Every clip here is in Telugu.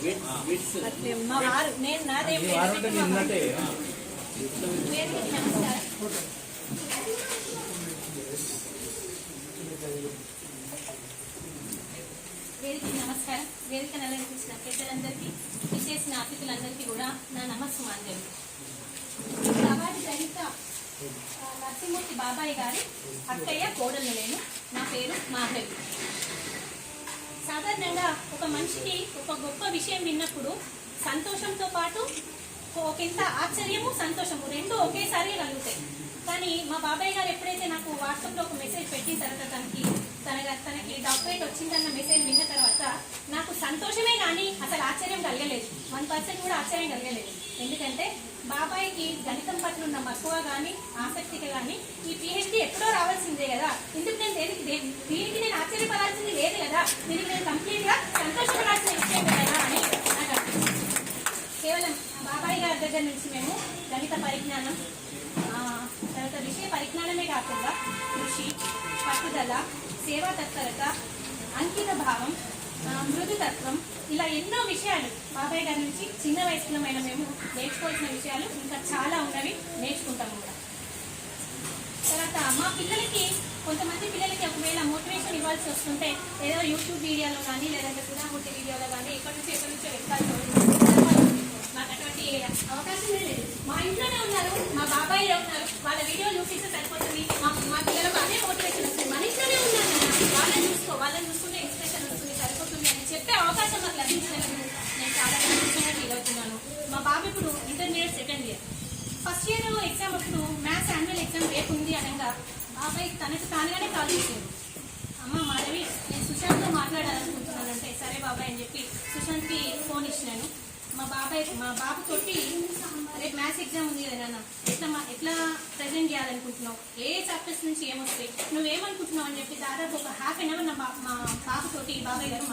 మా వారు నేను నాదే వేదికకి నమస్కారం. వేదిక అలంకరించిన పెద్దలందరికీ, విశేషణ అతిథులందరికీ కూడా నా నమస్సుమాంజలి. అవార్డు గ్రహీత నరసింహమూర్తి బాబాయ్ గారి అక్కయ్య కోడలు నేను. నా పేరు మాధవి. సాధారణంగా ఒక మనిషికి ఒక గొప్ప విషయం విన్నప్పుడు సంతోషంతో పాటు ఒకంత ఆశ్చర్యము సంతోషము రెండు ఒకేసారి కలుగుతాయి. కానీ మా బాబాయ్ గారు ఎప్పుడైతే నాకు వాట్సాప్లో ఒక మెసేజ్ పెట్టిన తర్వాత తనకి డాక్టరేట్ వచ్చిందన్న మెసేజ్ విన్న తర్వాత నాకు సంతోషమే కానీ అసలు ఆశ్చర్యం కలగలేదు. 1% కూడా ఆశ్చర్యం కలగలేదు. ఎందుకంటే బాబాయ్కి గణితం పట్ల ఉన్న మక్కువ కానీ ఆసక్తిగా కానీ ఈ PhD ఎప్పుడో రావాల్సిందే కదా. ఎందుకు దీనికి నేను ఆశ్చర్యపడాల్సింది లేదు కదా, దీనికి నేను కంప్లీట్గా సంతోషపడాల్సిన విషయం కదా అని నాకు అనిపిస్తుంది. కేవలం బాబాయ్ గారి దగ్గర నుంచి మేము గణిత పరిజ్ఞానం, తర్వాత విషయ పరిజ్ఞానమే కాకుండా కృషి, పట్టుదల, సేవా తత్పరత, అంకిత భావం, మృదుతత్వం, ఇలా ఎన్నో విషయాలు బాబాయ్ గారి నుంచి చిన్న వయసులమైన మేము నేర్చుకోవాల్సిన విషయాలు ఇంకా చాలా ఉన్నవి, నేర్చుకుంటాము కూడా. తర్వాత మా పిల్లలకి, కొంతమంది పిల్లలకి ఒకవేళ మోటివేషన్ ఇవ్వాల్సి వస్తుంటే ఏదో యూట్యూబ్ వీడియోలో కానీ లేదంటే సుధామూర్తి వీడియోలో కానీ ఎక్కడి నుంచో వెళ్ళాల్సి మాకు అటువంటి అవకాశం లేదు. మా ఇంట్లోనే ఉన్నారు, మా బాబాయ్లో ఉన్నారు, వాళ్ళ వీడియోలు చూపిస్తే సరిపోతుంది. మా పిల్లలకు అదే మోటివేషన్ వస్తుంది. మన ఇంట్లోనే ఉన్నారు, వాళ్ళని చూసుకుంటే ఇన్స్పిరేషన్ వస్తుంది, సరిపోతుంది అని చెప్పే అవకాశం మాకు లభించినందుకు నేను చాలా సంతోషంగా ఫీల్ అవుతున్నాను. మా బాబు ఇప్పుడు intermediate second year. First year exam అప్పుడు మ్యాథ్స్ యాన్యువల్ ఎగ్జామ్ రేపు ఉంది అనగా బాబాయ్ తనకు తానుగానే కాల్ చేశాడు. అమ్మ మాధవి, నేను సుశాంత్తో మాట్లాడాలనుకుంటున్నానంటే సరే బాబాయ్ అని చెప్పి సుశాంత్కి ఫోన్ ఇచ్చినాను. మా బాబుతోటి రేపు మ్యాథ్స్ ఎగ్జామ్ ఉంది కదా నాన్న, ఎట్లా ప్రజెంట్ చేయాలనుకుంటున్నావు, ఏ చాప్టర్స్ నుంచి ఏమొస్తాయి, నువ్వేమనుకుంటున్నావు అని చెప్పి దాదాపు ఒక ½ అన్ అవర్ మా బాబుతోటి బాబాయ్ గారు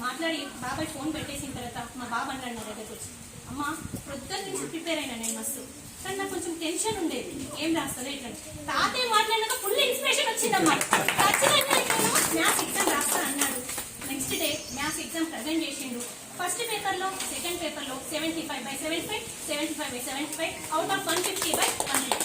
మాట్లాడి బాబాయ్ ఫోన్ పెట్టేసిన తర్వాత మా బాబు అన్నాడు నా దగ్గరకు వచ్చి, అమ్మ ప్రొద్దున నుంచి ప్రిపేర్ అయినా నేను మస్తు, కానీ నాకు కొంచెం టెన్షన్ ఉండేది, ఏం రాస్తుందో ఇట్లా. తాతయ్య మాట్లాడినాక ఫుల్ ఇన్స్పిరేషన్ వచ్చిందమ్మా. ఖచ్చితంగా మ్యాథ్స్ ఎగ్జామ్ రాస్తా అన్నాడు. Next day maths exam present చేసిండు. ఫస్ట్ పేపర్లో, సెకండ్ పేపర్లో 75/75, 75/75 అవుట్ ఆఫ్ 150/100.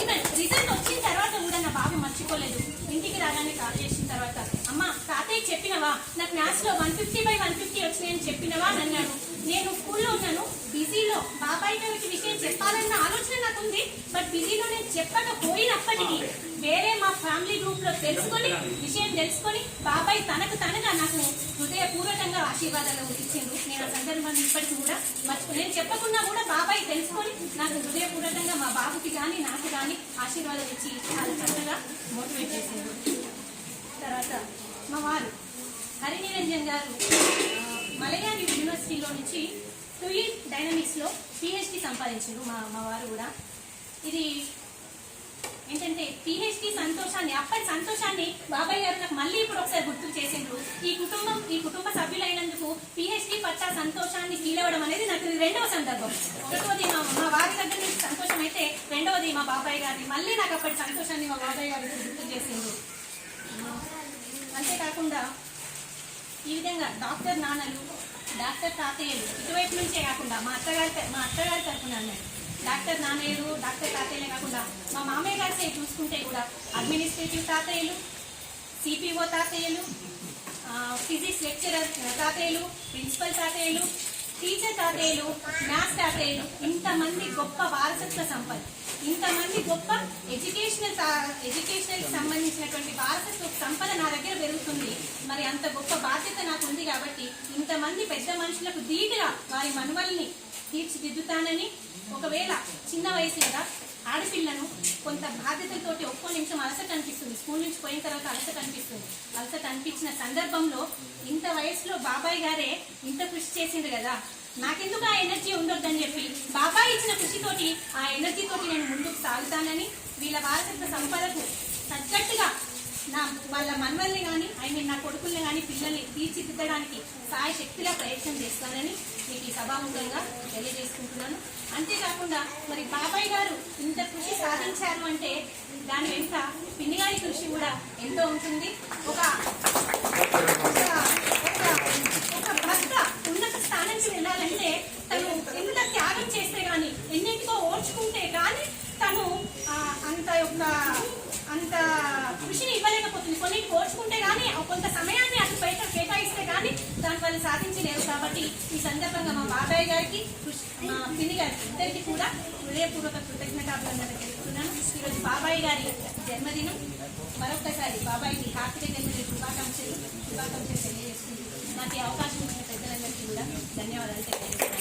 ఈవెన్ రిజల్ట్ వచ్చిన తర్వాత కూడా నా బాబు మర్చిపోలేదు. ఇంటికి రాగానే కాల్ చేసిన తర్వాత, అమ్మ తాతయ్య చెప్పినవా నాకు మ్యాథ్స్లో 150/150 వచ్చినాయని చెప్పినవా అని అన్నాడు. నేను స్కూల్లో ఉన్నాను, బిజీలో బాబాయ్ గారికి విషయం చెప్పాలన్న ఆలోచన నాకు ఉంది. బట్ బిజీలో నేను చెప్పకపోయినప్పటికీ వేరే మా ఫ్యామిలీ గ్రూప్లో విషయం తెలుసుకొని బాబాయ్ తనకు తనగా నాకు హృదయపూర్వకంగా ఆశీర్వాదాలు ఇచ్చిండు. నేను ఆ సందర్భాన్ని ఇప్పటికీ కూడా నేను చెప్పకుండా కూడా బాబాయ్ తెలుసుకొని నాకు హృదయపూర్వకంగా మా బాబుకి కానీ నాకు కానీ ఆశీర్వాదాలు ఇచ్చి చాలా చక్కగా మోటివేట్ చేసిండు. తర్వాత మా వారు హరినిరంజన్ గారు మలయాళ యూనివర్సిటీలో నుంచి ఫ్లూయిడ్ డైనమిక్స్లో PhD సంపాదించారు మా వారు కూడా. ఇది ఏంటంటే PhD సంతోషాన్ని, అప్పటి సంతోషాన్ని బాబాయ్ గారు నాకు మళ్ళీ ఇప్పుడు ఒకసారి గుర్తు చేసిండ్రు. ఈ కుటుంబ సభ్యులైనందుకు PhD పట్ల సంతోషాన్ని ఫీల్ అవ్వడం అనేది నాకు రెండవ సందర్భం. ఒకటోది మా వారి దగ్గర నుంచి సంతోషం అయితే, రెండవది మా బాబాయ్ గారిని మళ్ళీ నాకు అప్పటి సంతోషాన్ని మా బాబాయ్ గారు గుర్తు చేసిండ్రు. అంతేకాకుండా ఈ విధంగా డాక్టర్ నాన్నలు, డాక్టర్ తాతయ్యలు ఇటువైపు నుంచే కాకుండా మా అత్తగారి తరఫున అన్నాడు డాక్టర్ నాన్నయ్యలు, డాక్టర్ తాతయ్యలే కాకుండా మా మామయ్య గారి సైడ్ చూసుకుంటే కూడా అడ్మినిస్ట్రేటివ్ తాతయ్యలు, CPO తాతయ్యలు, ఫిజిక్స్ లెక్చరర్ తాతయ్యలు, ప్రిన్సిపల్ తాతయ్యలు, టీచర్ తాతయ్యలు, మ్యాథ్స్ తాతయ్యలు, ఇంతమంది గొప్ప వారసత్వ సంపద, ఇంతమంది గొప్ప ఎడ్యుకేషనల్ సంబంధించినటువంటి వారసత్వ సంపద నా దగ్గర పెరుగుతుంది. మరి అంత గొప్ప బాధ్యత నాకు ఉంది కాబట్టి ఇంతమంది పెద్ద మనుషులకు ధీటుగా వారి మనువల్ని తీర్చిదిద్దుతానని, ఒకవేళ చిన్న వయసులో ఆడపిల్లను కొంత బాధ్యతలతోటి ఒక్కో నిమిషం అలసట అనిపిస్తుంది, స్కూల్ నుంచి పోయిన తర్వాత అలసట అనిపించిన సందర్భంలో ఇంత వయసులో బాబాయ్ గారే ఇంత కృషి చేసింది కదా, నాకెందుకు ఆ ఎనర్జీ ఉండొద్దని చెప్పి బాబాయ్ ఇచ్చిన కృషితోటి ఆ ఎనర్జీతోటి నేను ముందుకు సాగుతానని, వీళ్ళ వారసత్వ సంపదకు తగ్గట్టుగా వాళ్ళ మన్వల్ని కానీ నా కొడుకుల్ని కానీ పిల్లల్ని తీర్చిదిద్దడానికి సాయశక్తిగా ప్రయత్నం చేస్తానని మీకు ఈ సభాముఖంగా తెలియజేసుకుంటున్నాను. అంతేకాకుండా మరి బాబాయ్ గారు ఇంత కృషి సాధించారు అంటే దాని వెనుక పిన్ని గారి కృషి కూడా ఎంతో ఉంటుంది. ఒక భర్త అంత కృషిని ఇవ్వలేకపోతుంది. కొన్నింటి కోర్చుకుంటే కానీ కొంత సమయాన్ని అటు బయట కేటాయిస్తే కానీ దాని వాళ్ళు సాధించలేరు. కాబట్టి ఈ సందర్భంగా మా బాబాయ్ గారికి మా పిన్ని గారికి ఇద్దరికి కూడా హృదయపూర్వక కృతజ్ఞతాభివందనలు తెలుపుతున్నాను. ఈరోజు బాబాయ్ గారి జన్మదినం. మరొకసారి బాబాయ్కి హార్దిక జన్మదిన శుభాకాంక్షలు తెలియజేస్తుంది. నాకు ఈ అవకాశం ఇచ్చిన పెద్దలందరికీ కూడా ధన్యవాదాలు తెలియజేస్తున్నాను.